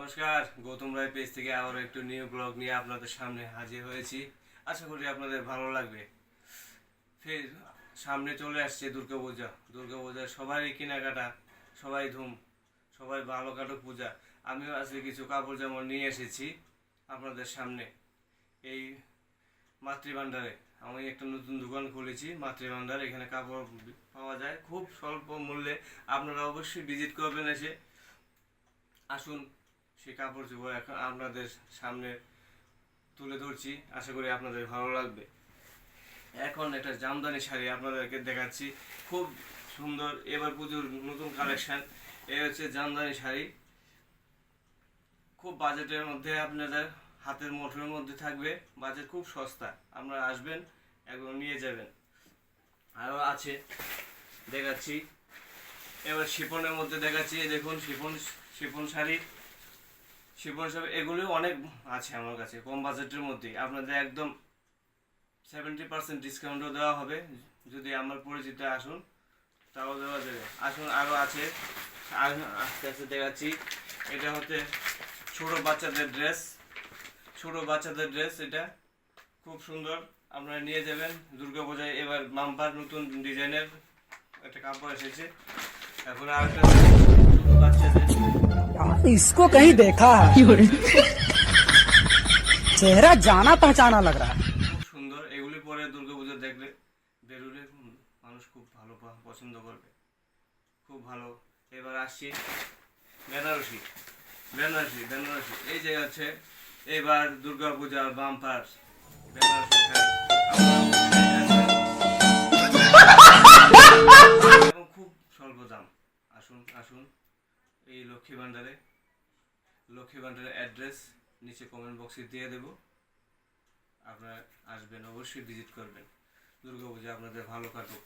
নমস্কার, গৌতম রায় পেজ থেকে আবার একটু নিউ ব্লগ নিয়ে আপনাদের সামনে হাজির হয়েছি। আশা করি আপনাদের ভালো লাগবে। ফের সামনে চলে আসছে দুর্গাপূজা। দুর্গাপূজা সবারই কেনাকাটা, সবাই ধুম, সবাই ভালো কাটুক পূজা। আমিও আজকে কিছু কাপড় জামা নিয়ে এসেছি আপনাদের সামনে। এই মাতৃভান্ডারে আমি একটা নতুন দোকান খুলেছি, মাতৃভান্ডার। এখানে কাপড় পাওয়া যায় খুব স্বল্প মূল্যে। আপনারা অবশ্যই ভিজিট করবেন, এসে আসুন। সেই কাপড় চোপড় এখন আপনাদের সামনে তুলে ধরছি, আশা করি আপনাদের ভালো লাগবে। এখন একটা জামদানি শাড়ি আপনাদেরকে দেখাচ্ছি, খুব সুন্দর। এবার পুজোর নতুন কালেকশন। এই হচ্ছে জামদানি শাড়ি, খুব বাজেটের মধ্যে, আপনাদের হাতের মুঠোর মধ্যে থাকবে। বাজেট খুব সস্তা, আপনারা আসবেন, একদম নিয়ে যাবেন। আরও আছে, দেখাচ্ছি। এবার শিফনের মধ্যে দেখাচ্ছি, দেখুন chiffon chiffon sari. Chiffon sari এগুলো অনেক আছে আমার কাছে, কম বাজেটের মধ্যে। আপনাদের একদম 70% ডিসকাউন্টও দেওয়া হবে যদি আমার পরিচিত আসুন, তাও দেওয়া যাবে। আসুন, আরও আছে, আস্তে আস্তে দেখাচ্ছি। এটা হচ্ছে ছোট বাচ্চাদের ড্রেস, ছোট বাচ্চাদের ড্রেস। এটা খুব সুন্দর, আপনারা নিয়ে যাবেন দুর্গাপূজায়। এবার বাম্পার নতুন ডিজাইনের একটা কাপড় এসেছে। এখন আর একটা ছোট বাচ্চাদের, इसको कहीं देखा है चेहरा जाना पहचाना लग रहा है। খুব সুন্দর। এগুলি পরে দুর্গাপূজা দেখলে বেরোলে মানুষ খুব ভালো পছন্দ করবে, খুব ভালো। এবার আসছি বেনারসি। বেনারসি বেনারসি এই যে আছে এবার দুর্গাপূজার বাম্পার বেনারসি শাড়ি। এবং খুব স্বল্প দাম। আসুন আসুন এই লক্ষ্মী ভান্ডারে। লক্ষ্মী ভান্ডারের অ্যাড্রেস নিচে কমেন্ট বক্সে দিয়ে দেব, আপনারা আসবেন, অবশ্যই ভিজিট করবেন। দুর্গাপূজা আপনাদের ভালো কাটুক।